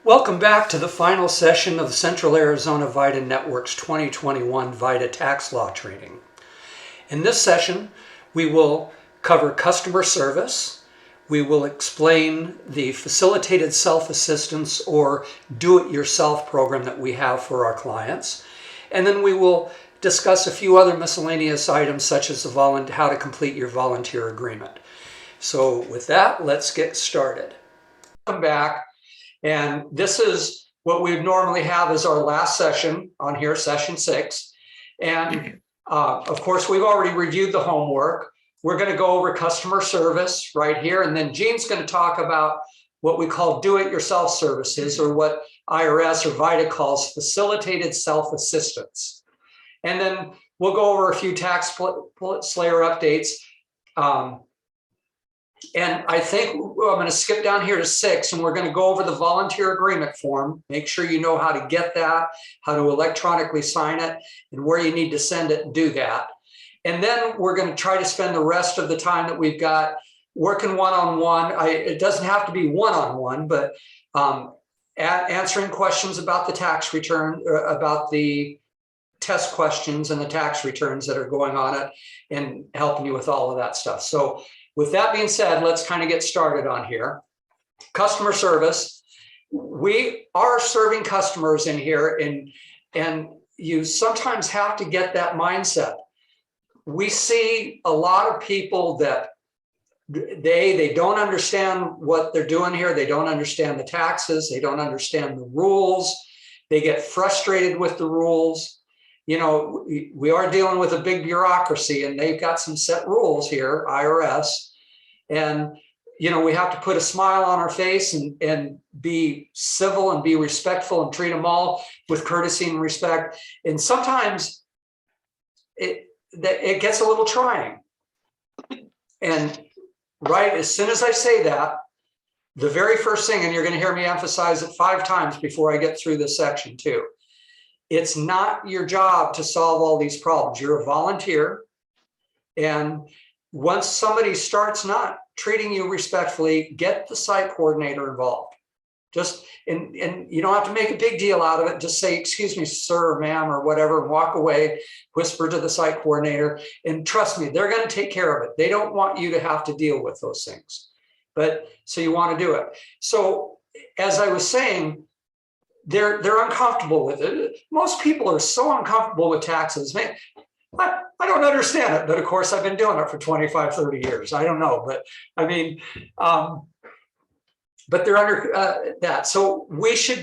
Welcome back to the final session of the Central Arizona VITA Network's 2021 VITA Tax Law Training. In this session, we will cover customer service. We will explain the facilitated self-assistance or do-it-yourself program that we have for our clients. And then we will discuss a few other miscellaneous items such as how to complete your volunteer agreement. So with that, let's get started. Welcome back. And this is what we would normally have as our last session on here, session 6. And of course, we've already reviewed the homework. We're going to go over customer service right here. And then Jean's going to talk about what we call do-it-yourself services, or what IRS or VITA calls facilitated self-assistance. And then we'll go over a few tax Slayer updates. And I think I'm going to skip down here to 6, and we're going to go over the volunteer agreement form. Make sure you know how to get that, how to electronically sign it, and where you need to send it and do that. And then we're going to try to spend the rest of the time that we've got working one-on-one. It doesn't have to be one-on-one, but answering questions about the tax return, about the test questions and the tax returns that are going on it, and helping you with all of that stuff. So with that being said, let's kind of get started on here. Customer service. We are serving customers in here, and you sometimes have to get that mindset. We see a lot of people that they don't understand what they're doing here. They don't understand the taxes. They don't understand the rules. They get frustrated with the rules. You know, we are dealing with a big bureaucracy, and they've got some set rules here, IRS. And, you know, we have to put a smile on our face and be civil and be respectful and treat them all with courtesy and respect. And sometimes it gets a little trying. And right as soon as I say that, the very first thing, and you're going to hear me emphasize it 5 times before I get through this section too, it's not your job to solve all these problems. You're a volunteer. And once somebody starts not treating you respectfully, get the site coordinator involved. Just, and you don't have to make a big deal out of it. Just say, excuse me, sir or ma'am or whatever, and walk away, whisper to the site coordinator. And trust me, they're going to take care of it. They don't want you to have to deal with those things. But so you want to do it. So as I was saying, they're uncomfortable with it. Most people are so uncomfortable with taxes. Man, I don't understand it, but of course I've been doing it for 25, 30 years. I don't know, but I mean, but they're under that. So we should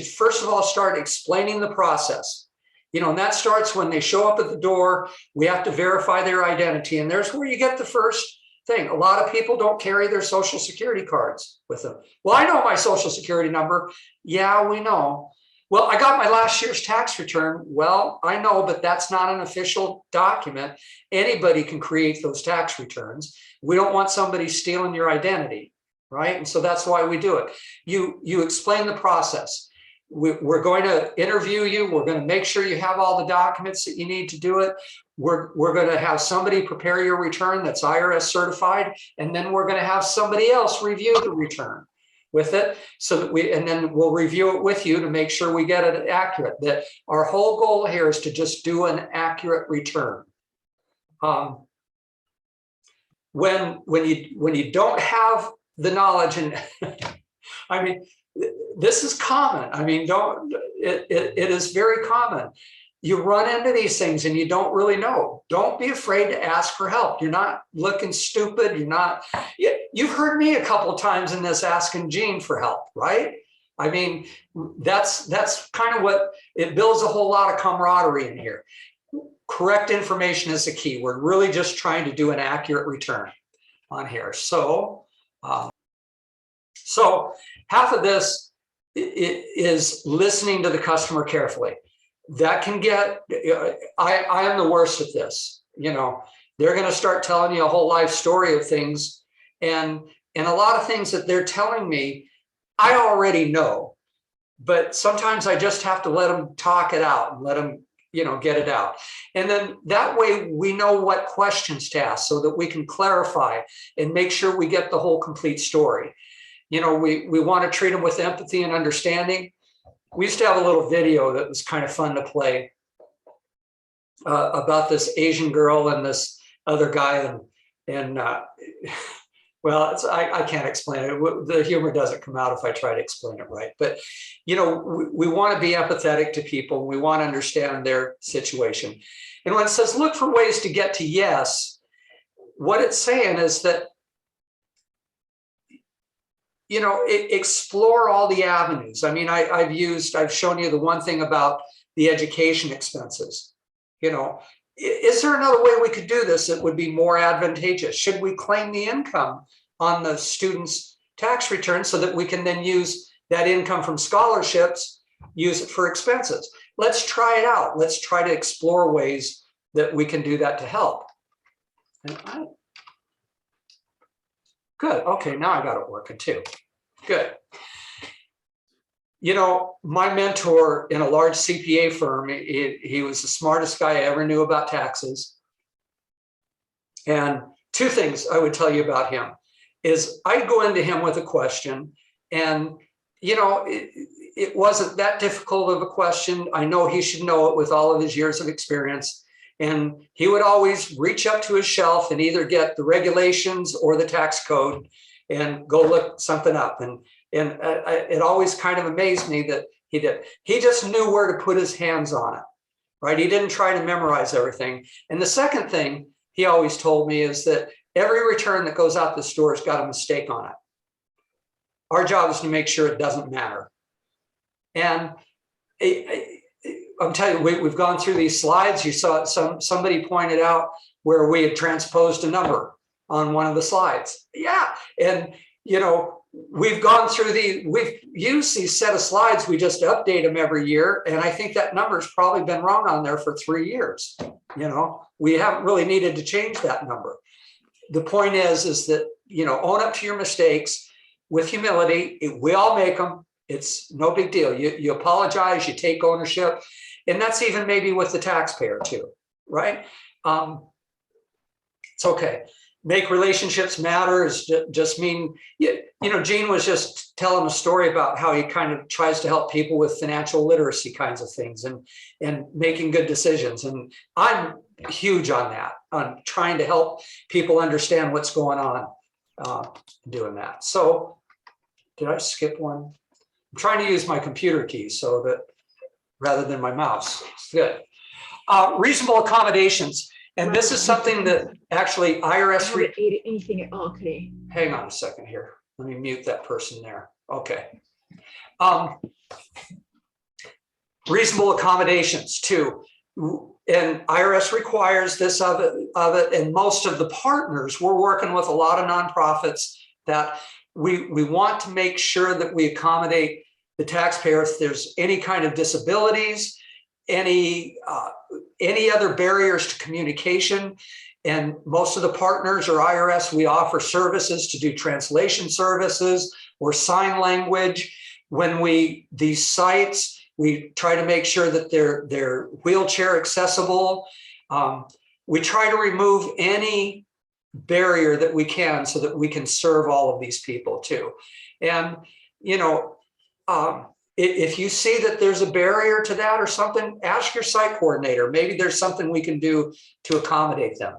first of all start explaining the process. You know, and that starts when they show up at the door. We have to verify their identity, and there's where you get the first thing. A lot of people don't carry their social security cards with them. Well, I know my social security number. Yeah, we know. Well, I got my last year's tax return. Well, I know, but that's not an official document. Anybody can create those tax returns. We don't want somebody stealing your identity, right? And so that's why we do it. You explain the process. We're going to interview you. We're going to make sure you have all the documents that you need to do it. We're going to have somebody prepare your return that's IRS certified, and then we're going to have somebody else review the return with it, so that and then we'll review it with you to make sure we get it accurate. That our whole goal here is to just do an accurate return. When you don't have the knowledge, and I mean, this is common. I mean, it is very common. You run into these things and you don't really know. Don't be afraid to ask for help. You're not looking stupid. You've heard me a couple of times in this asking Jean for help, right? I mean, that's kind of what it builds, a whole lot of camaraderie in here. Correct information is the key. We're really just trying to do an accurate return on here. So half of this is listening to the customer carefully. That can get, I am the worst at this. You know, they're going to start telling you a whole life story of things. And a lot of things that they're telling me, I already know. But sometimes I just have to let them talk it out and let them, you know, get it out. And then that way we know what questions to ask so that we can clarify and make sure we get the whole complete story. you know, we want to treat them with empathy and understanding. We used to have a little video that was kind of fun to play about this Asian girl and this other guy, and well, I can't explain it. The humor doesn't come out if I try to explain it right. But, you know, we want to be empathetic to people. We want to understand their situation. And when it says look for ways to get to yes, what it's saying is that, you know, explore all the avenues. I mean, I've shown you the one thing about the education expenses. You know, is there another way we could do this that would be more advantageous? Should we claim the income on the student's tax return so that we can then use that income from scholarships, use it for expenses? Let's try it out. Let's try to explore ways that we can do that to help. Good. Okay, now I got it working too. Good. You know, my mentor in a large CPA firm, he was the smartest guy I ever knew about taxes. And two things I would tell you about him is I'd go into him with a question, and, you know, it wasn't that difficult of a question. I know he should know it with all of his years of experience. And he would always reach up to his shelf and either get the regulations or the tax code and go look something up. And it always kind of amazed me that he did. He just knew where to put his hands on it, right? He didn't try to memorize everything. And the second thing he always told me is that every return that goes out the store has got a mistake on it. Our job is to make sure it doesn't matter. And I'm telling you, we've gone through these slides. You saw somebody pointed out where we had transposed a number on one of the slides. Yeah, and you know, we've gone through we've used these set of slides. We just update them every year, and I think that number's probably been wrong on there for 3 years. You know, we haven't really needed to change that number. The point is that, you know, own up to your mistakes with humility. We all make them. It's no big deal. You apologize, you take ownership. And that's even maybe with the taxpayer too, right? It's okay. Make relationships matter is just mean, you know, Gene was just telling a story about how he kind of tries to help people with financial literacy kinds of things and making good decisions. And I'm huge on that, on trying to help people understand what's going on, doing that. So did I skip one? I'm trying to use my computer keys so that rather than my mouse. Good. Reasonable accommodations. And this is something that actually IRS. Anything okay. Hang on a second here. Let me mute that person there. Okay. Reasonable accommodations too. And IRS requires this of it. And most of the partners, we're working with a lot of nonprofits that we want to make sure that we accommodate the taxpayer if there's any kind of disabilities, any other barriers to communication. And most of the partners or IRS, we offer services to do translation services or sign language. When these sites, we try to make sure that they're wheelchair accessible. We try to remove any barrier that we can so that we can serve all of these people too. And, you know, if you see that there's a barrier to that or something, ask your site coordinator. Maybe there's something we can do to accommodate them.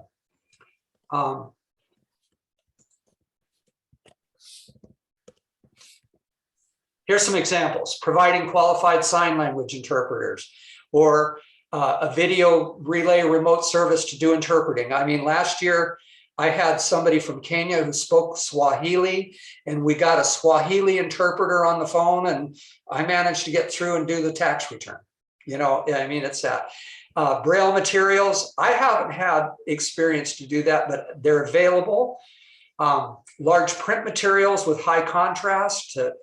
Here's some examples: providing qualified sign language interpreters, or a video relay remote service to do interpreting. I mean, last year I had somebody from Kenya who spoke Swahili, and we got a Swahili interpreter on the phone, and I managed to get through and do the tax return. You know, I mean, it's that. Braille materials, I haven't had experience to do that, but they're available. Large print materials with high contrast to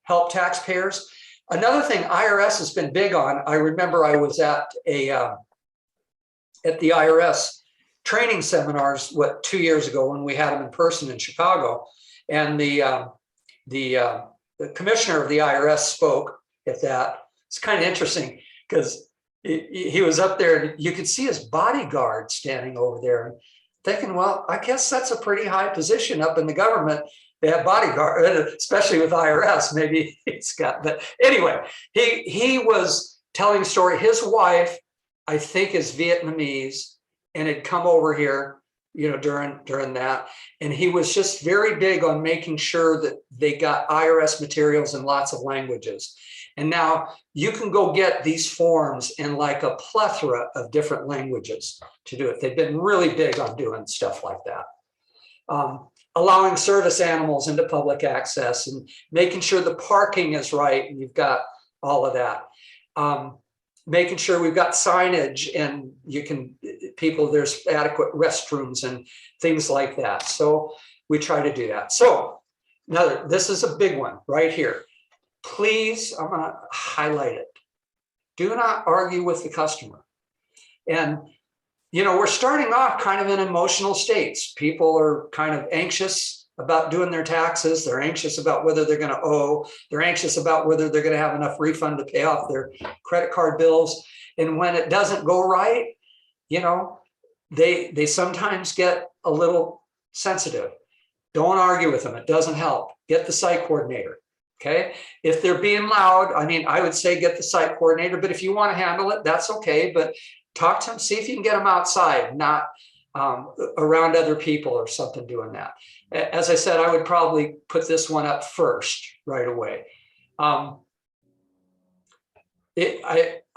help taxpayers. Another thing IRS has been big on, I remember I was at the IRS training seminars, 2 years ago when we had them in person in Chicago, and the commissioner of the IRS spoke at that. It's kind of interesting because he was up there and you could see his bodyguard standing over there, and thinking, well, I guess that's a pretty high position up in the government. They have bodyguard, especially with IRS. Maybe he's got. But anyway, he was telling a story. His wife, I think, is Vietnamese, and had come over here, during that, and he was just very big on making sure that they got IRS materials in lots of languages. And now you can go get these forms in like a plethora of different languages to do it. They've been really big on doing stuff like that. Allowing service animals into public access and making sure the parking is right, and you've got all of that. Making sure we've got signage and there's adequate restrooms and things like that. So we try to do that. So this is a big one right here. Please, I'm going to highlight it. Do not argue with the customer. And we're starting off kind of in emotional states. People are kind of anxious about doing their taxes. They're anxious about whether they're going to owe. They're anxious about whether they're going to have enough refund to pay off their credit card bills. And when it doesn't go right, they sometimes get a little sensitive. Don't argue with them. It doesn't help. Get the site coordinator. Okay. If they're being loud, I would say get the site coordinator, but if you want to handle it, that's okay. But talk to them, see if you can get them outside, not around other people or something doing that. As I said, I would probably put this one up first right away. I'm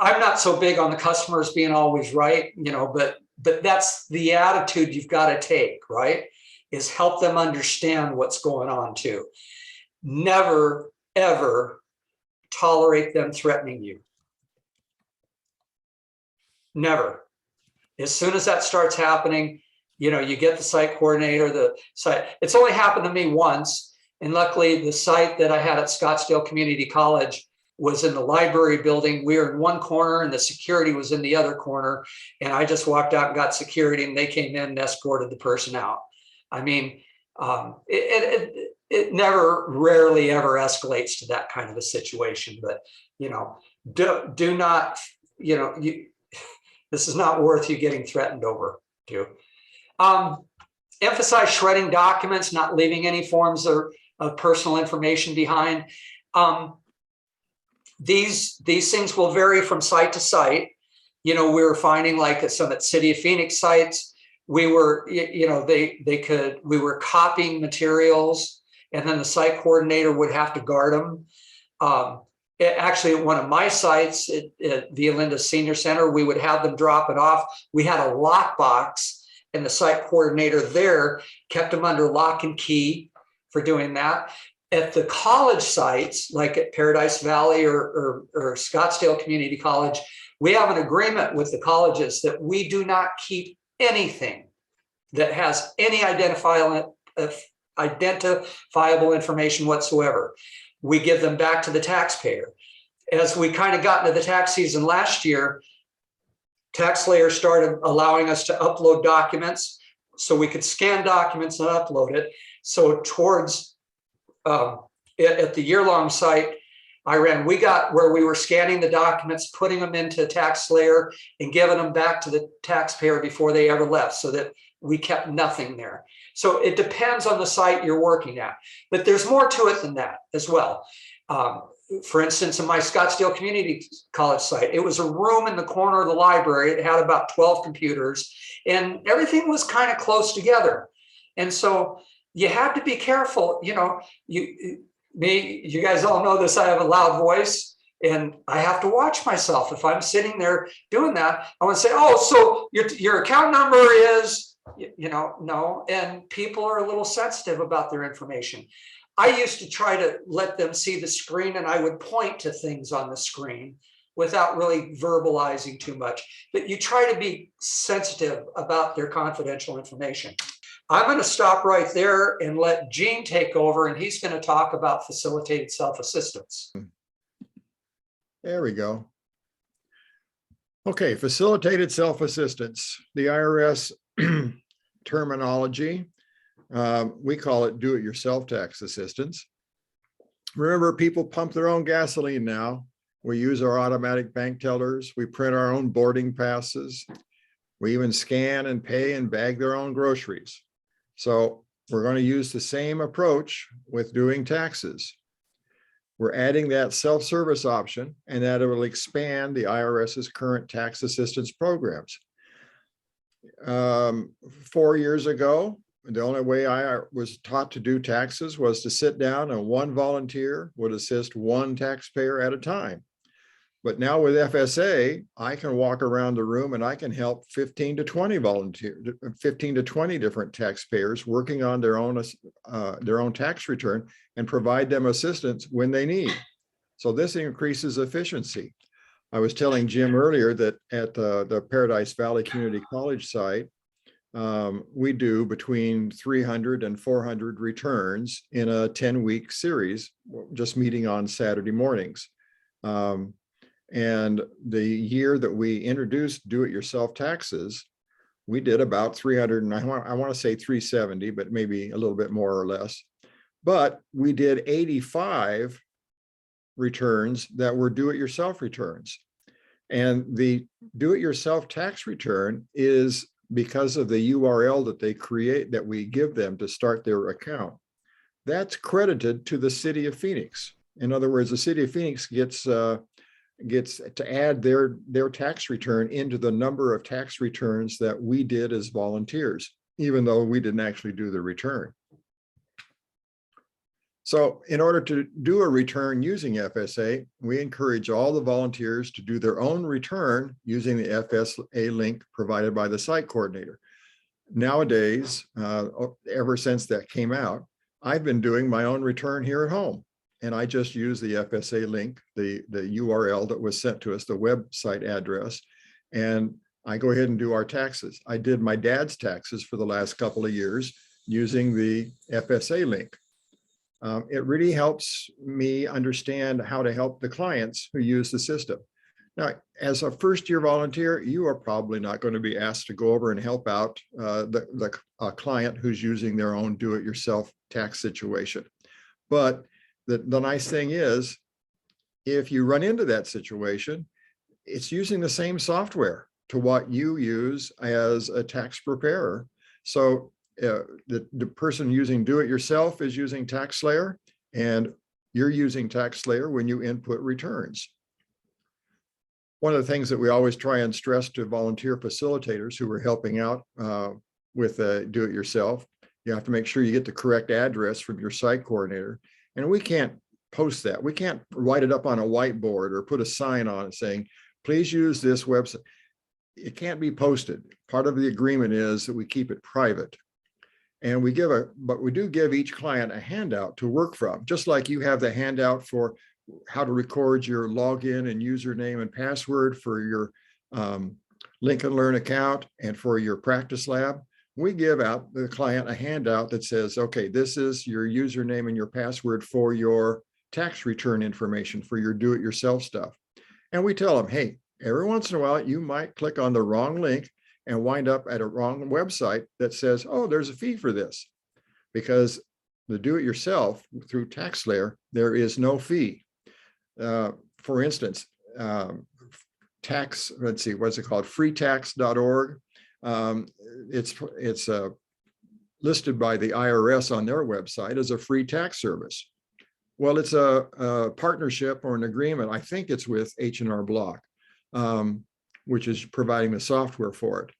not so big on the customers being always right, but that's the attitude you've got to take, right? Is help them understand what's going on too. Never, ever tolerate them threatening you. Never. As soon as that starts happening, you get the site coordinator, the site. It's only happened to me once. And luckily the site that I had at Scottsdale Community College was in the library building. We were in one corner and the security was in the other corner. And I just walked out and got security, and they came in and escorted the person out. It never, rarely ever escalates to that kind of a situation, but, do not, this is not worth you getting threatened over too. Emphasize shredding documents, not leaving any forms of personal information behind. These things will vary from site to site. We were finding like some at City of Phoenix sites, we were, we were copying materials, and then the site coordinator would have to guard them. Actually, at one of my sites at Via Linda Senior Center, we would have them drop it off. We had a lockbox, and the site coordinator there kept them under lock and key for doing that. At the college sites, like at Paradise Valley or Scottsdale Community College, we have an agreement with the colleges that we do not keep anything that has any identifiable information whatsoever. We give them back to the taxpayer. As we kind of got into the tax season last year, TaxSlayer started allowing us to upload documents, so we could scan documents and upload it. So towards at the year-long site I ran, we got where we were scanning the documents, putting them into TaxSlayer and giving them back to the taxpayer before they ever left, so that we kept nothing there. So it depends on the site you're working at, but there's more to it than that as well. For instance, in my Scottsdale Community College site, it was a room in the corner of the library. It had about 12 computers, and everything was kind of close together. And so you had to be careful. You guys all know this. I have a loud voice, and I have to watch myself. If I'm sitting there doing that, I want to say, "Oh, so your account number is," no. And people are a little sensitive about their information. I used to try to let them see the screen, and I would point to things on the screen without really verbalizing too much. But you try to be sensitive about their confidential information. I'm going to stop right there and let Gene take over, and he's going to talk about facilitated self-assistance. There we go. Okay, facilitated self-assistance, the IRS terminology. We call it do-it-yourself tax assistance. Remember, people pump their own gasoline now. We use our automatic bank tellers. We print our own boarding passes. We even scan and pay and bag their own groceries. So we're going to use the same approach with doing taxes. We're adding that self-service option, and that it will expand the IRS's current tax assistance programs. 4 years ago, the only way I was taught to do taxes was to sit down and one volunteer would assist one taxpayer at a time. But now with FSA, I can walk around the room and I can help 15 to 20 volunteers, 15 to 20 different taxpayers working on their own tax return and provide them assistance when they need. So this increases efficiency. I was telling Jim earlier that at the Paradise Valley Community College site, we do between 300 and 400 returns in a 10-week series, just meeting on Saturday mornings. And the year that we introduced do-it-yourself taxes, we did about 300, and I want to say 370, but maybe a little bit more or less. But we did 85 returns that were do-it-yourself returns. And the do-it-yourself tax return is because of the URL that they create, that we give them to start their account. That's credited to the city of Phoenix. In other words, the city of Phoenix gets to add their tax return into the number of tax returns that we did as volunteers, even though we didn't actually do the return. So in order to do a return using FSA, we encourage all the volunteers to do their own return using the FSA link provided by the site coordinator. Nowadays, ever since that came out, I've been doing my own return here at home. And I just use the FSA link, the URL that was sent to us, the website address, and I go ahead and do our taxes. I did my dad's taxes for the last couple of years using the FSA link. It really helps me understand how to help the clients who use the system. Now, as a first-year volunteer, you are probably not going to be asked to go over and help out the client who's using their own do-it-yourself tax situation. But the nice thing is, if you run into that situation, it's using the same software to what you use as a tax preparer. So the person using do-it-yourself is using TaxSlayer, and you're using TaxSlayer when you input returns. One of the things that we always try and stress to volunteer facilitators who are helping out with do-it-yourself, you have to make sure you get the correct address from your site coordinator. And we can't post that. We can't write it up on a whiteboard or put a sign on it saying, please use this website. It can't be posted. Part of the agreement is that we keep it private. And but we do give each client a handout to work from, just like you have the handout for how to record your login and username and password for your Lincoln Learn account and for your practice lab. We give out the client a handout that says, okay, this is your username and your password for your tax return information for your do-it-yourself stuff. And we tell them, hey, every once in a while, you might click on the wrong link and wind up at a wrong website that says, oh, there's a fee for this. Because the do-it-yourself through TaxSlayer, there is no fee. For instance, let's see, what's it called? freetax.org. It's listed by the IRS on their website as a free tax service. Well, it's a partnership or an agreement. I think it's with H&R Block, which is providing the software for it.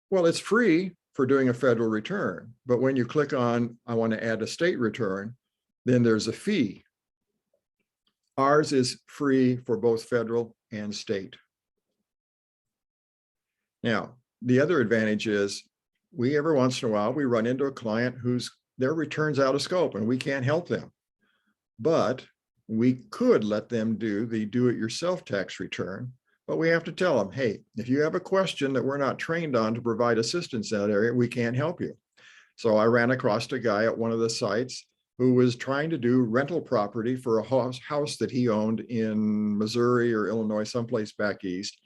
Well, it's free for doing a federal return, but when you click on, I want to add a state return, then there's a fee. Ours is free for both federal and state. Now, the other advantage is every once in a while, we run into a client their return's out of scope and we can't help them. But we could let them do the do-it-yourself tax return, but we have to tell them, hey, if you have a question that we're not trained on to provide assistance in that area, we can't help you. So I ran across a guy at one of the sites who was trying to do rental property for a house that he owned in Missouri or Illinois, someplace back east.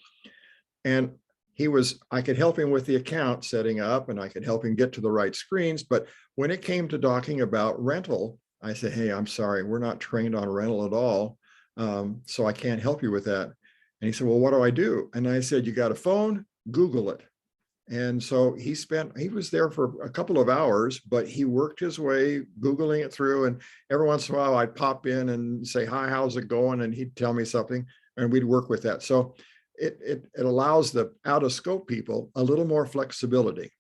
And I could help him with the account setting up and I could help him get to the right screens. But when it came to talking about rental, I said, hey, I'm sorry, we're not trained on rental at all. So I can't help you with that. And he said, well, what do I do? And I said, you got a phone, Google it. And so he was there for a couple of hours, but he worked his way, Googling it through. And every once in a while I'd pop in and say, hi, how's it going? And he'd tell me something and we'd work with that. So it allows the out of scope people a little more flexibility.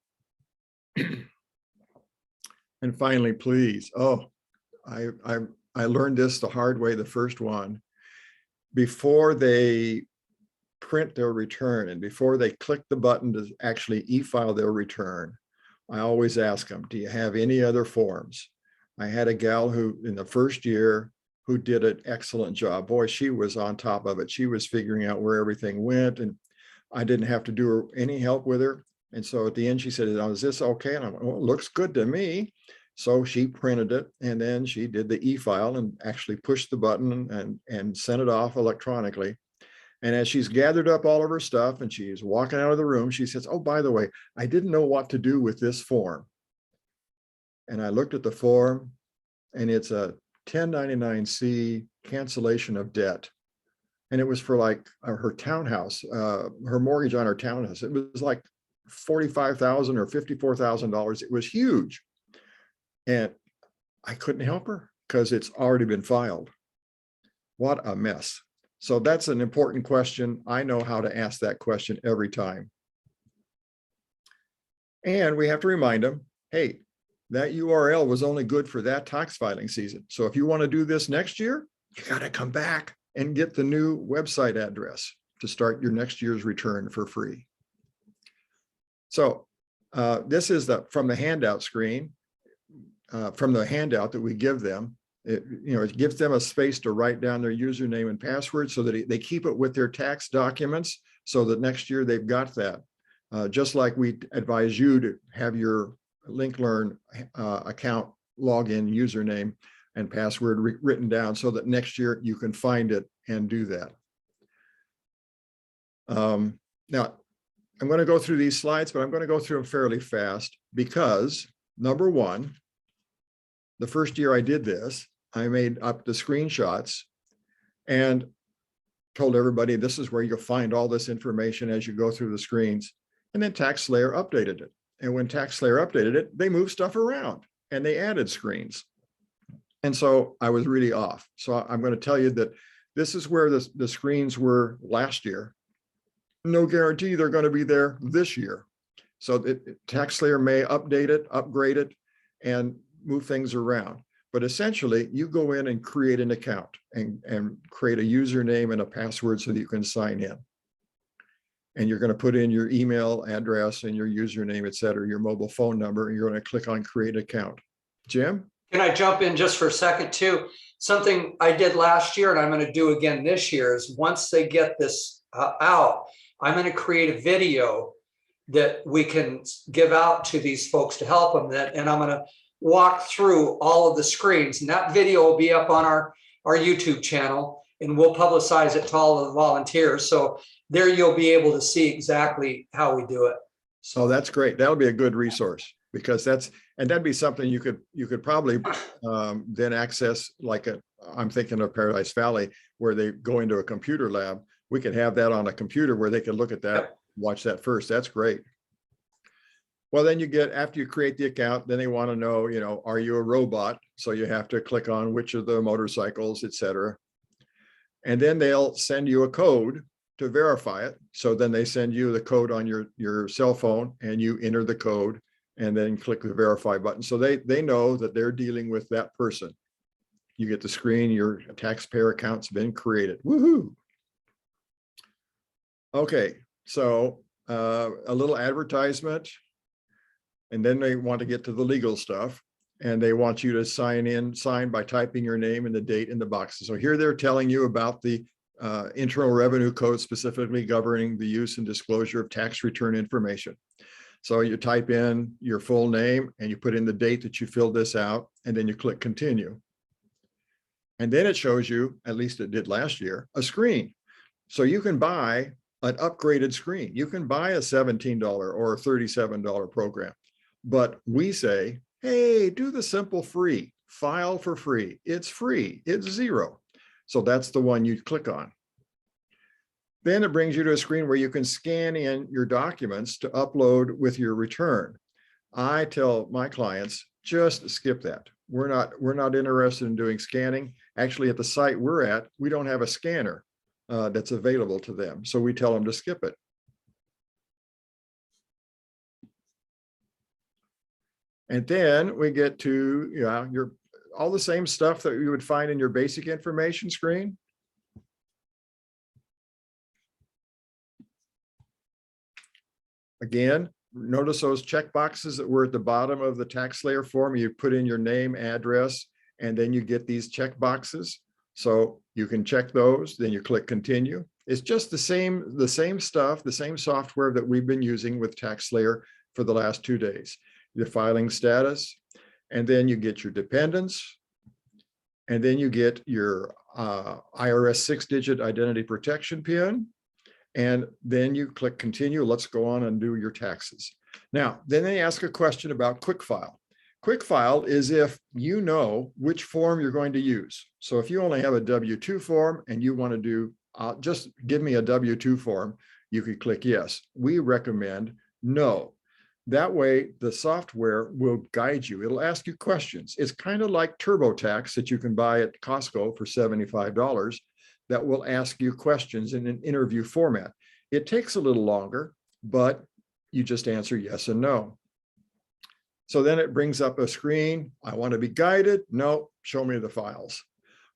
And finally, please, I learned this the hard way, the first one. Before they print their return and before they click the button to actually e-file their return, I always ask them, do you have any other forms? I had a gal who in the first year who did an excellent job. Boy, she was on top of it. She was figuring out where everything went and I didn't have to do any help with her. And so at the end, she said, oh, is this okay? And I'm like, well, it looks good to me. So she printed it and then she did the e-file and actually pushed the button and sent it off electronically. And as she's gathered up all of her stuff and she's walking out of the room, she says, oh, by the way, I didn't know what to do with this form. And I looked at the form and it's a 1099-C cancellation of debt. And it was for like her townhouse, her mortgage on her townhouse. It was like $45,000 or $54,000. It was huge. And I couldn't help her because it's already been filed. What a mess. So that's an important question. I know how to ask that question every time. And we have to remind them, hey, that URL was only good for that tax filing season. So if you want to do this next year, you got to come back and get the new website address to start your next year's return for free. So this is from the handout screen, from the handout that we give them. It gives them a space to write down their username and password so that they keep it with their tax documents so that next year they've got that. Just like we advise you to have your LinkLearn account login username and password written down so that next year you can find it and do that. Now, I'm going to go through these slides, but I'm going to go through them fairly fast because number one, the first year I did this, I made up the screenshots and told everybody this is where you'll find all this information as you go through the screens. And then TaxSlayer updated it. And when TaxSlayer updated it, they moved stuff around and they added screens. And so I was really off. So I'm going to tell you that this is where the screens were last year. No guarantee they're going to be there this year. So TaxSlayer may update it, upgrade it, and move things around. But essentially, you go in and create an account and create a username and a password so that you can sign in. And you're going to put in your email address and your username, et cetera, your mobile phone number, and you're going to click on create account. Jim? Can I jump in just for a second too? Something I did last year and I'm going to do again this year is once they get this out, I'm going to create a video that we can give out to these folks to help them. And I'm going to walk through all of the screens, and that video will be up on our YouTube channel, and we'll publicize it to all of the volunteers. So there you'll be able to see exactly how we do it. So that's great. That'll be a good resource because that'd be something you could probably then access, like I'm thinking of Paradise Valley, where they go into a computer lab. We could have that on a computer where they could look at that, yep. Watch that first. That's great. Well, then after you create the account, then they want to know, are you a robot? So you have to click on which of the motorcycles, et cetera. And then they'll send you a code to verify it. So then they send you the code on your cell phone and you enter the code and then click the verify button. So they know that they're dealing with that person. You get the screen, your taxpayer account's been created. Woohoo! Okay, so a little advertisement. And then they want to get to the legal stuff and they want you to sign by typing your name and the date in the boxes. So here they're telling you about the Internal Revenue Code specifically governing the use and disclosure of tax return information. So you type in your full name and you put in the date that you filled this out and then you click continue. And then it shows you, at least it did last year, a screen. So you can buy an upgraded screen. You can buy a $17 or a $37 program. But we say, hey, do the simple free, file for free. It's free, it's $0. So that's the one you click on. Then it brings you to a screen where you can scan in your documents to upload with your return. I tell my clients, just skip that. We're not interested in doing scanning. Actually, at the site we're at, we don't have a scanner that's available to them. So we tell them to skip it. And then we get to, your all the same stuff that you would find in your basic information screen. Again, notice those checkboxes that were at the bottom of the tax layer form. You put in your name, address, and then you get these checkboxes. So you can check those, then you click continue. It's just the same stuff, the same software that we've been using with TaxSlayer for the last 2 days. Your filing status, and then you get your dependents, and then you get your IRS 6-digit identity protection PIN, and then you click continue. Let's go on and do your taxes. Now, then they ask a question about quick file. Quick file is if you know which form you're going to use. So if you only have a W-2 form and you want to do, just give me a W-2 form, you could click yes. We recommend no. That way, the software will guide you. It'll ask you questions. It's kind of like TurboTax that you can buy at Costco for $75 that will ask you questions in an interview format. It takes a little longer, but you just answer yes and no. So then it brings up a screen. I want to be guided. No, show me the files.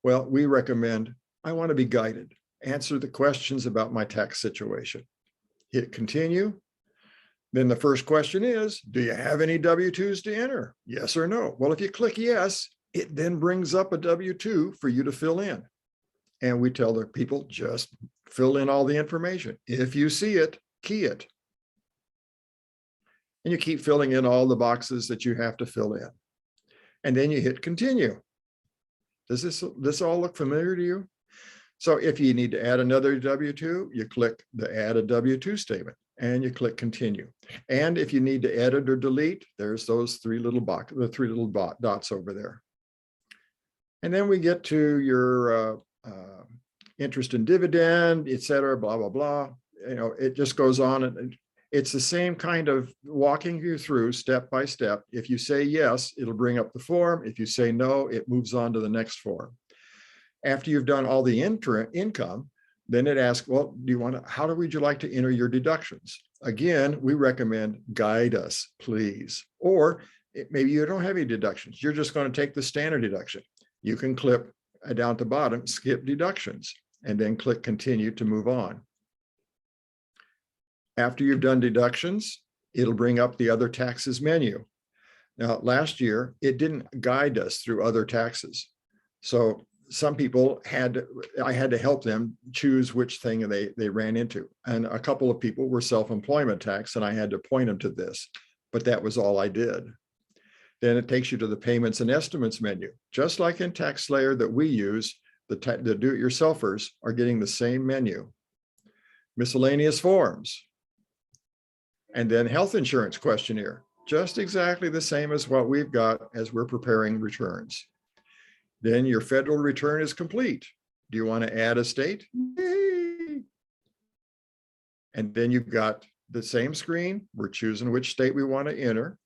Well, we recommend, I want to be guided. Answer the questions about my tax situation. Hit continue. Then the first question is, do you have any W-2s to enter? Yes or no? Well, if you click yes, it then brings up a W-2 for you to fill in. And we tell the people, just fill in all the information. If you see it, key it. And you keep filling in all the boxes that you have to fill in. And then you hit continue. Does this all look familiar to you? So if you need to add another W-2, you click the add a W-2 statement and you click continue. And if you need to edit or delete, there's those three little dots over there. And then we get to your interest and dividend, et cetera, blah, blah, blah. You know, it just goes on, and it's the same kind of walking you through step by step. If you say yes, it'll bring up the form. If you say no, it moves on to the next form. After you've done all the income, then it asks, well, how would you like to enter your deductions? Again, we recommend guide us, please. Or maybe you don't have any deductions. You're just going to take the standard deduction. You can click down to bottom, skip deductions, and then click continue to move on. After you've done deductions, it'll bring up the other taxes menu. Now, last year, it didn't guide us through other taxes. So some people I had to help them choose which thing they ran into. And a couple of people were self-employment tax, and I had to point them to this, but that was all I did. Then it takes you to the payments and estimates menu. Just like in TaxSlayer that we use, the do-it-yourselfers are getting the same menu. Miscellaneous forms. And then health insurance questionnaire, just exactly the same as what we've got as we're preparing returns. Then your federal return is complete. Do you want to add a state? Yay. And then you've got the same screen. We're choosing which state we want to enter,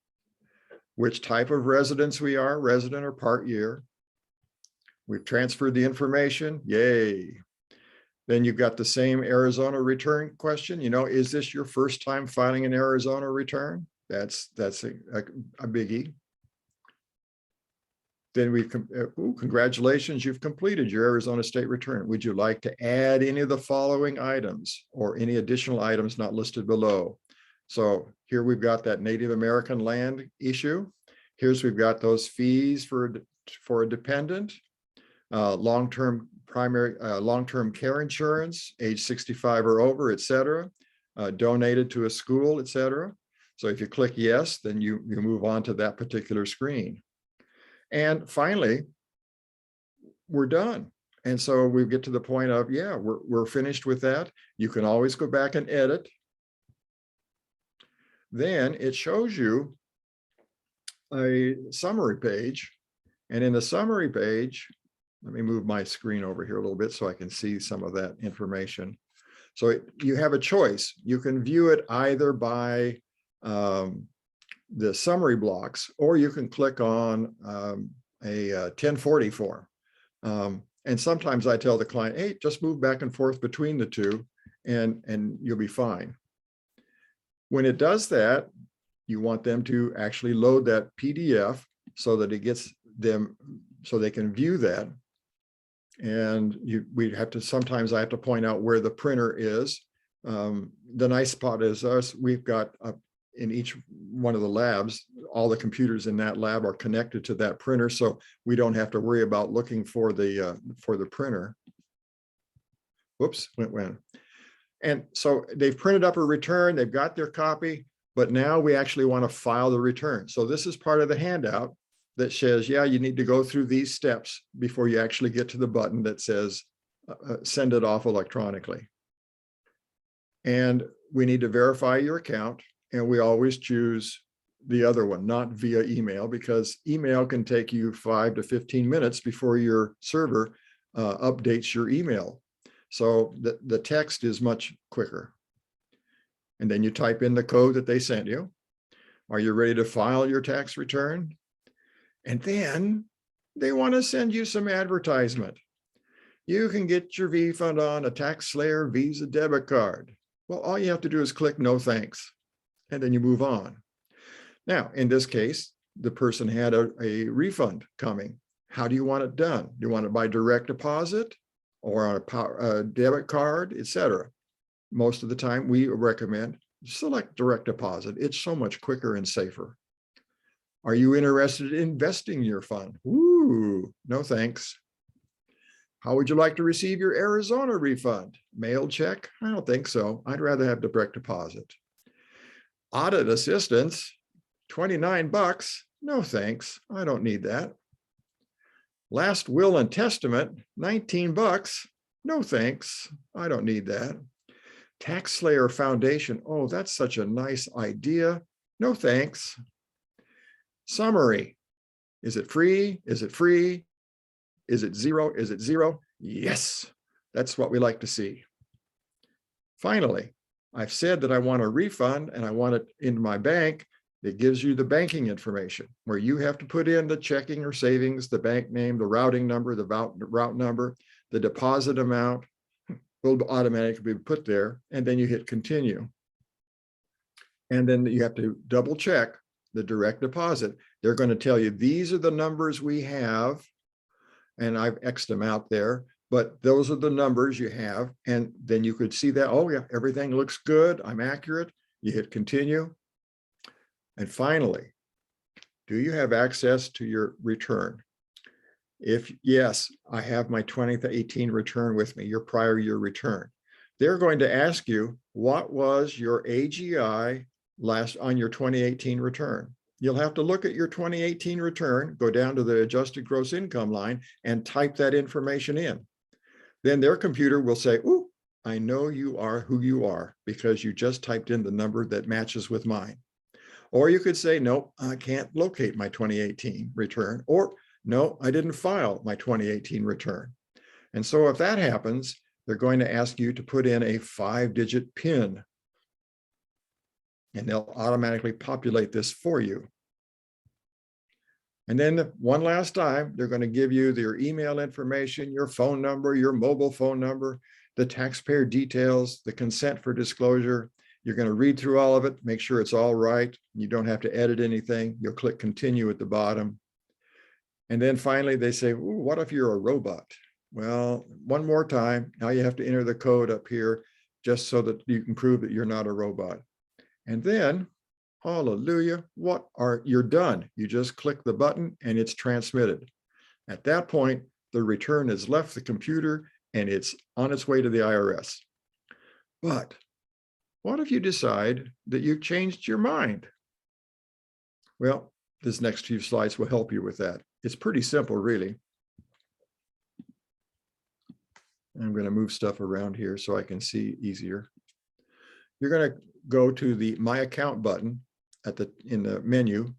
which type of residence we are, resident or part year. We've transferred the information. Yay. Then you've got the same Arizona return question. You know, is this your first time filing an Arizona return? That's a biggie. Then congratulations, you've completed your Arizona state return. Would you like to add any of the following items or any additional items not listed below? So here we've got that Native American land issue. We've got those fees for a dependent, long-term care insurance, age 65 or over, et cetera, donated to a school, et cetera. So if you click yes, then you move on to that particular screen. And finally, we're done. And so we get to the point of, yeah, we're finished with that. You can always go back and edit. Then it shows you a summary page. And in the summary page, let me move my screen over here a little bit so I can see some of that information. So you have a choice. You can view it either by the summary blocks, or you can click on a 1040 form. And sometimes I tell the client, hey, just move back and forth between the two and you'll be fine. When it does that, you want them to actually load that PDF so that it gets them, so they can view that. And sometimes I have to point out where the printer is. The nice spot is we've got in each one of the labs, all the computers in that lab are connected to that printer, so we don't have to worry about looking for the printer. Whoops, went. And so they've printed up a return, they've got their copy, but now we actually want to file the return. So this is part of the handout that says, yeah, you need to go through these steps before you actually get to the button that says, send it off electronically. And we need to verify your account. And we always choose the other one, not via email, because email can take you 5 to 15 minutes before your server updates your email. So the text is much quicker. And then you type in the code that they sent you. Are you ready to file your tax return? And then they want to send you some advertisement. You can get your refund on a TaxSlayer Visa debit card. Well, all you have to do is click no thanks, and then you move on. Now, in this case, the person had a refund coming. How do you want it done? Do you want it by direct deposit or on a debit card, etc.? Most of the time, we recommend select direct deposit. It's so much quicker and safer. Are you interested in investing your fund? Ooh, no thanks. How would you like to receive your Arizona refund? Mail check? I don't think so. I'd rather have direct deposit. Audit assistance, 29 bucks. No thanks. I don't need that. Last will and testament, 19 bucks. No thanks. I don't need that. TaxSlayer Foundation. Oh, that's such a nice idea. No thanks. Summary. Is it free? Is it free? Is it zero? Is it zero? Yes, that's what we like to see. Finally, I've said that I want a refund and I want it in my bank. It gives you the banking information where you have to put in the checking or savings, the bank name, the routing number, the route number, the deposit amount will automatically be put there, and then you hit continue. And then you have to double check the direct deposit. They're going to tell you these are the numbers we have, and I've X'd them out there, but those are the numbers you have. And then you could see that, oh yeah, everything looks good, I'm accurate. You hit continue. And finally, do you have access to your return? If yes, I have my 2018 return with me, your prior year return. They're going to ask you, what was your AGI last on your 2018 return? You'll have to look at your 2018 return, go down to the adjusted gross income line and type that information in. Then their computer will say, ooh, I know you are who you are because you just typed in the number that matches with mine. Or you could say, nope, I can't locate my 2018 return, or no, I didn't file my 2018 return. And so if that happens, they're going to ask you to put in a 5-digit PIN, and they'll automatically populate this for you. And then one last time, they're going to give you their email information, your phone number, your mobile phone number, the taxpayer details, the consent for disclosure. You're going to read through all of it, make sure it's all right. You don't have to edit anything. You'll click continue at the bottom. And then finally, they say, ooh, what if you're a robot? Well, one more time, now you have to enter the code up here just so that you can prove that you're not a robot. And then, hallelujah, you're done. You just click the button and it's transmitted. At that point, the return has left the computer and it's on its way to the IRS. But what if you decide that you've changed your mind? Well, this next few slides will help you with that. It's pretty simple, really. I'm going to move stuff around here so I can see easier. You're going to go to the My Account button in the menu,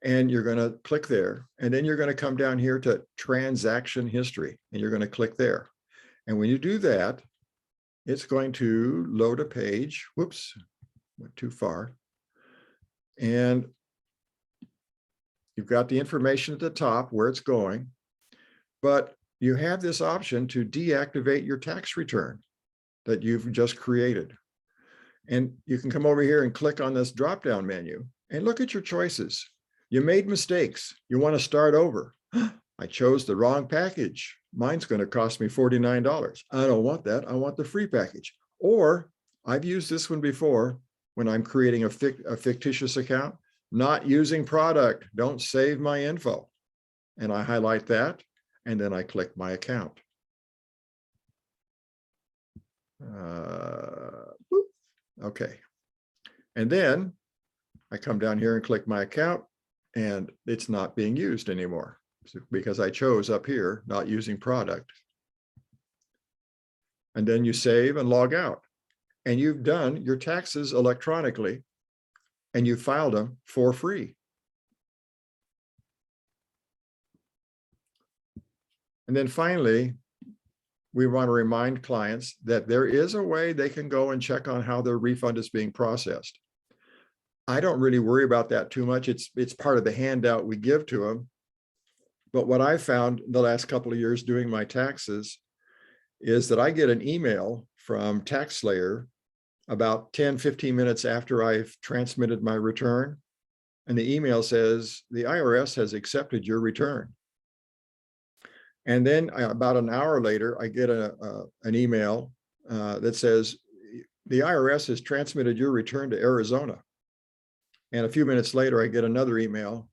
and you're going to click there. And then you're going to come down here to Transaction History, and you're going to click there. And when you do that, it's going to load a page. Whoops, went too far. And you've got the information at the top where it's going, but you have this option to deactivate your tax return that you've just created. And you can come over here and click on this drop-down menu and look at your choices. You made mistakes. You want to start over. I chose the wrong package. Mine's going to cost me $49. I don't want that. I want the free package. Or I've used this one before when I'm creating a fictitious account, not using product, don't save my info. And I highlight that, and then I click my account. Okay. And then I come down here and click my account, and it's not being used anymore because I chose up here, not using product. And then you save and log out, and you've done your taxes electronically, and you filed them for free. And then finally, we want to remind clients that there is a way they can go and check on how their refund is being processed. I don't really worry about that too much. It's part of the handout we give to them. But what I found the last couple of years doing my taxes is that I get an email from TaxSlayer about 10, 15 minutes after I've transmitted my return. And the email says, the IRS has accepted your return. And then about an hour later, I get an email that says, the IRS has transmitted your return to Arizona. And a few minutes later, I get another email,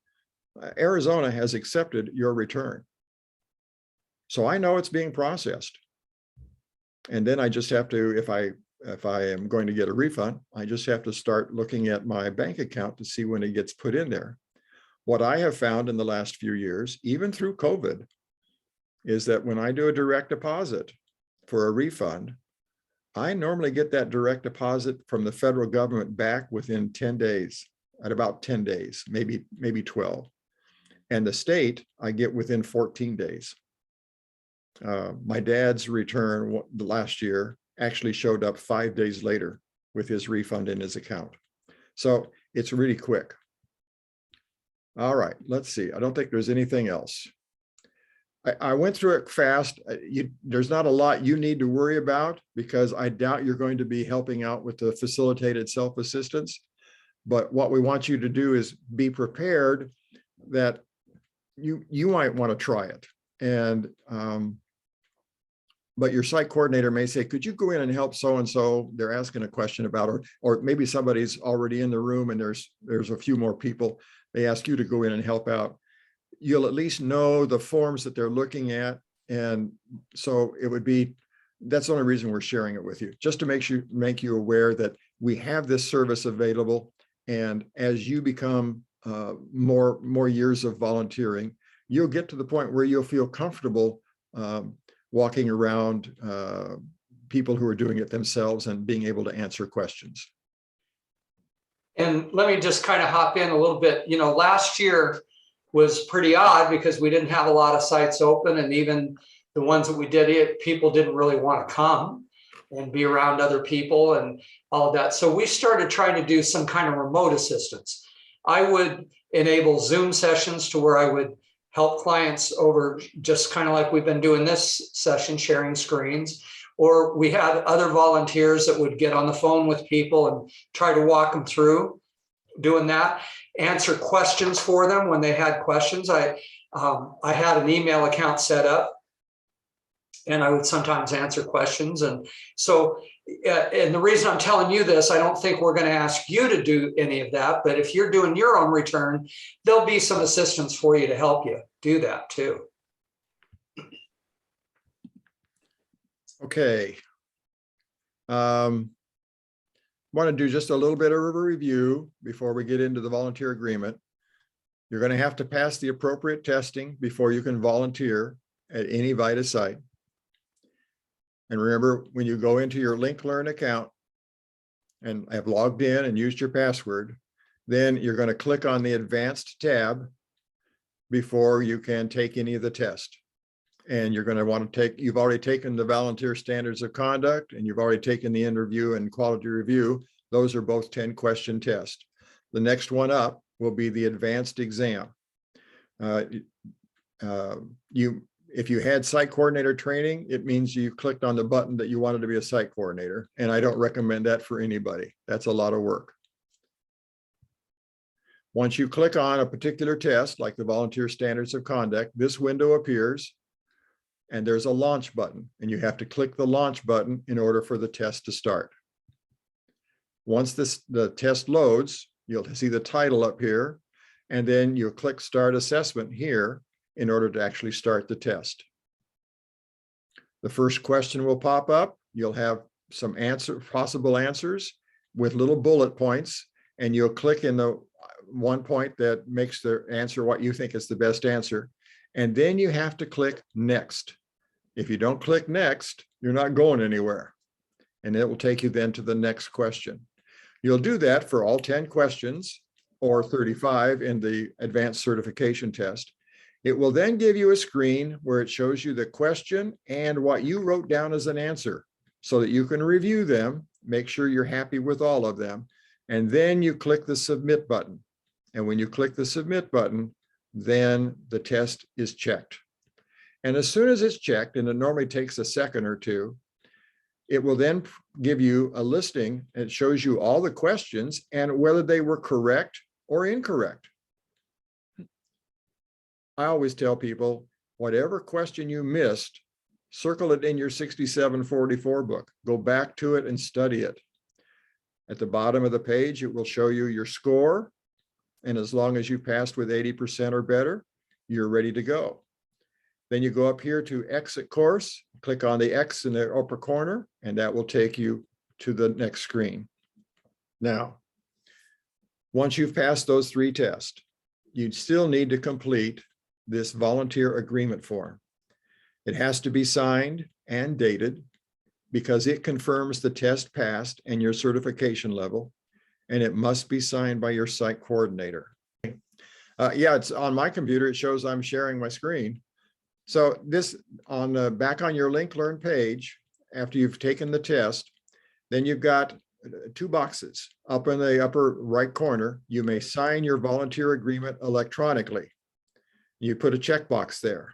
Arizona has accepted your return. So I know it's being processed. And then I just have to, if I am going to get a refund, I just have to start looking at my bank account to see when it gets put in there. What I have found in the last few years, even through COVID, is that when I do a direct deposit for a refund, I normally get that direct deposit from the federal government back within 10 days, at about 10 days, maybe 12. And the state, I get within 14 days. My dad's return last year actually showed up 5 days later with his refund in his account. So it's really quick. All right, let's see. I don't think there's anything else. I went through it fast. There's not a lot you need to worry about because I doubt you're going to be helping out with the facilitated self-assistance. But what we want you to do is be prepared that you might want to try it. And but your site coordinator may say, could you go in and help so-and-so? They're asking a question about, or maybe somebody's already in the room and there's a few more people. They ask you to go in and help out. You'll at least know the forms that they're looking at. And so it would be, that's the only reason we're sharing it with you, just to make you aware that we have this service available. And as you become more years of volunteering, you'll get to the point where you'll feel comfortable walking around people who are doing it themselves and being able to answer questions. And let me just kind of hop in a little bit. You know, last year was pretty odd because we didn't have a lot of sites open, and even the ones that we did, people didn't really want to come and be around other people and all of that. So we started trying to do some kind of remote assistance. I would enable Zoom sessions to where I would help clients over, just kind of like we've been doing this session, sharing screens. Or we had other volunteers that would get on the phone with people and try to walk them through doing that, answer questions for them when they had questions. I had an email account set up and I would sometimes answer questions. And so, and the reason I'm telling you this, I don't think we're going to ask you to do any of that, but if you're doing your own return, there'll be some assistance for you to help you do that too. Okay. Want to do just a little bit of a review before we get into the volunteer agreement. You're going to have to pass the appropriate testing before you can volunteer at any VITA site. And remember, when you go into your LinkLearn account and have logged in and used your password, then you're going to click on the advanced tab before you can take any of the test. And you're going to want to take, you've already taken the volunteer standards of conduct and you've already taken the interview and quality review. Those are both 10-question tests. The next one up will be the advanced exam. If you had site coordinator training, it means you clicked on the button that you wanted to be a site coordinator. And I don't recommend that for anybody. That's a lot of work. Once you click on a particular test, like the volunteer standards of conduct, this window appears and there's a launch button, and you have to click the launch button in order for the test to start. Once the test loads, you'll see the title up here, and then you'll click Start Assessment here in order to actually start the test. The first question will pop up. You'll have some possible answers with little bullet points, and you'll click in the one point that makes the answer what you think is the best answer. And then you have to click Next. If you don't click Next, you're not going anywhere. And it will take you then to the next question. You'll do that for all 10 questions or 35 in the advanced certification test. It will then give you a screen where it shows you the question and what you wrote down as an answer so that you can review them, make sure you're happy with all of them. And then you click the Submit button. And when you click the Submit button, then the test is checked. And as soon as it's checked, and it normally takes a second or two, it will then give you a listing. It shows you all the questions and whether they were correct or incorrect. I always tell people, whatever question you missed, circle it in your 6744 book. Go back to it and study it. At the bottom of the page, it will show you your score. And as long as you passed with 80% or better, you're ready to go. Then you go up here to Exit Course, click on the X in the upper corner, and that will take you to the next screen. Now, once you've passed those 3 tests, you'd still need to complete this volunteer agreement form. It has to be signed and dated because it confirms the test passed and your certification level, and it must be signed by your site coordinator. Yeah, it's on my computer. It shows I'm sharing my screen. So this on the back on your Link Learn page, after you've taken the test, then you've got 2 boxes up in the upper right corner. You may sign your volunteer agreement electronically. You put a checkbox there.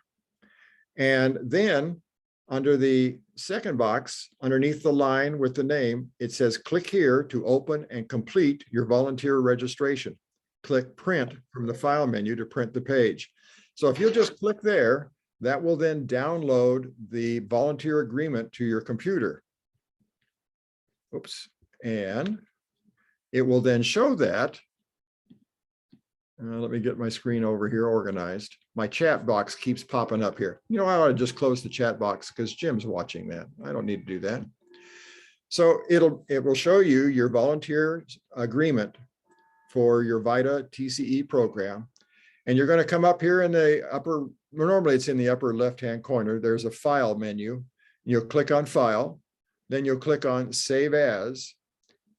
And then under the second box, underneath the line with the name, it says click here to open and complete your volunteer registration. Click Print from the file menu to print the page. So if you'll just click there, that will then download the volunteer agreement to your computer. Oops. And it will then show that. Let me get my screen over here organized. My chat box keeps popping up here. You know, I ought to just close the chat box because Jim's watching that. I don't need to do that. So it will show you your volunteer agreement for your VITA TCE program. And you're going to come up here in the upper, normally it's in the upper left-hand corner. There's a file menu. You'll click on File, then you'll click on Save As.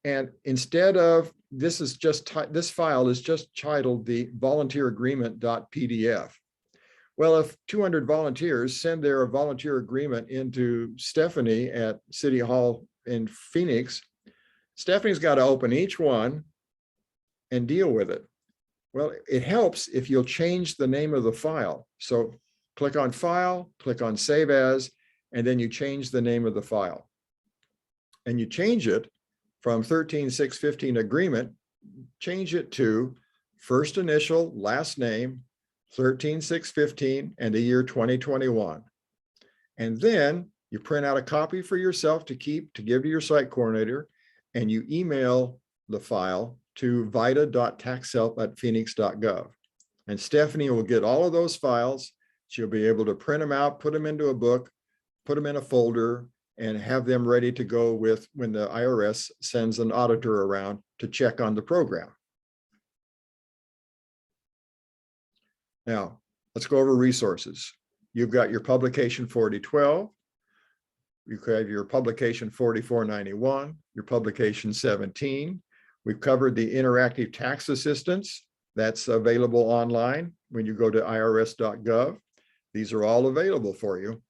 And instead of, this file is just titled the volunteer agreement.pdf. Well, if 200 volunteers send their volunteer agreement into Stephanie at City Hall in Phoenix, Stephanie's got to open each one and deal with it. Well, it helps if you'll change the name of the file. So click on File, click on Save As, and then you change the name of the file. And you change it from 13615 agreement, change it to first initial, last name, 13615, and the year 2021. And then you print out a copy for yourself to keep, to give to your site coordinator, and you email the file to vita.taxhelp@phoenix.gov. And Stephanie will get all of those files. She'll be able to print them out, put them into a book, put them in a folder, and have them ready to go with when the IRS sends an auditor around to check on the program. Now, let's go over resources. You've got your publication 4012. You have your publication 4491, your publication 17. We've covered the interactive tax assistance that's available online when you go to irs.gov. These are all available for you.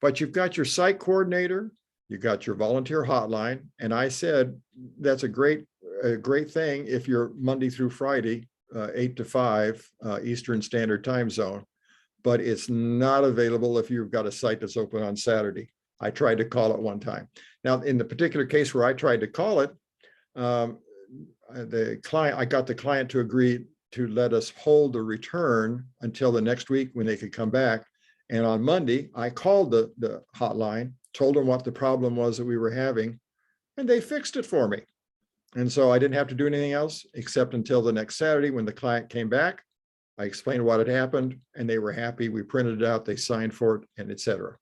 But you've got your site coordinator, you've got your volunteer hotline. And I said, that's a great thing if you're Monday through Friday, 8 to 5 Eastern Standard Time Zone. But it's not available if you've got a site that's open on Saturday. I tried to call it one time. Now, in the particular case where I tried to call it, I got the client to agree to let us hold the return until the next week when they could come back. And on Monday, I called the hotline, told them what the problem was that we were having, and they fixed it for me. And so I didn't have to do anything else except until the next Saturday when the client came back. I explained what had happened and they were happy. We printed it out, they signed for it, and et cetera.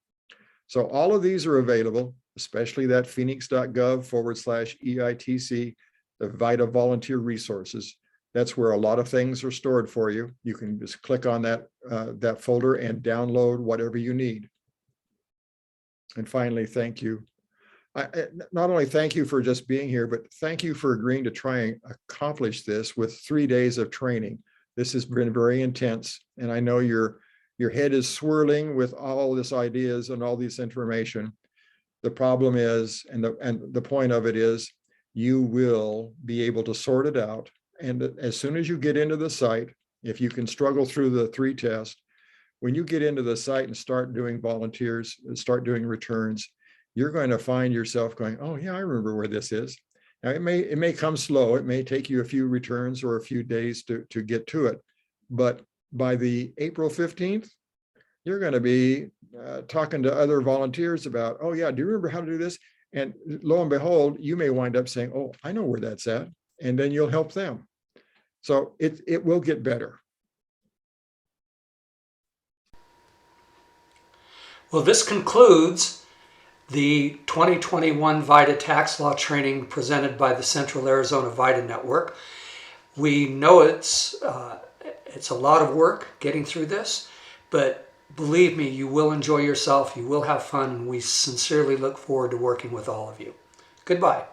So all of these are available, especially that phoenix.gov/EITC, the VITA volunteer resources. That's where a lot of things are stored for you. You can just click on that folder and download whatever you need. And finally, thank you. Not only thank you for just being here, but thank you for agreeing to try and accomplish this with 3 days of training. This has been very intense, and I know your head is swirling with all this ideas and all this information. The problem is, and the point of it is, you will be able to sort it out. And as soon as you get into the site, if you can struggle through the 3 tests, when you get into the site and start doing volunteers, start doing returns, you're going to find yourself going, oh yeah, I remember where this is. Now it may come slow. It may take you a few returns or a few days to get to it. But by the April 15th, you're going to be talking to other volunteers about, oh yeah, do you remember how to do this? And lo and behold, you may wind up saying, oh, I know where that's at. And then you'll help them. So it will get better. Well, this concludes the 2021 VITA tax law training presented by the Central Arizona VITA Network. We know it's a lot of work getting through this, but believe me, you will enjoy yourself, you will have fun, and we sincerely look forward to working with all of you. Goodbye.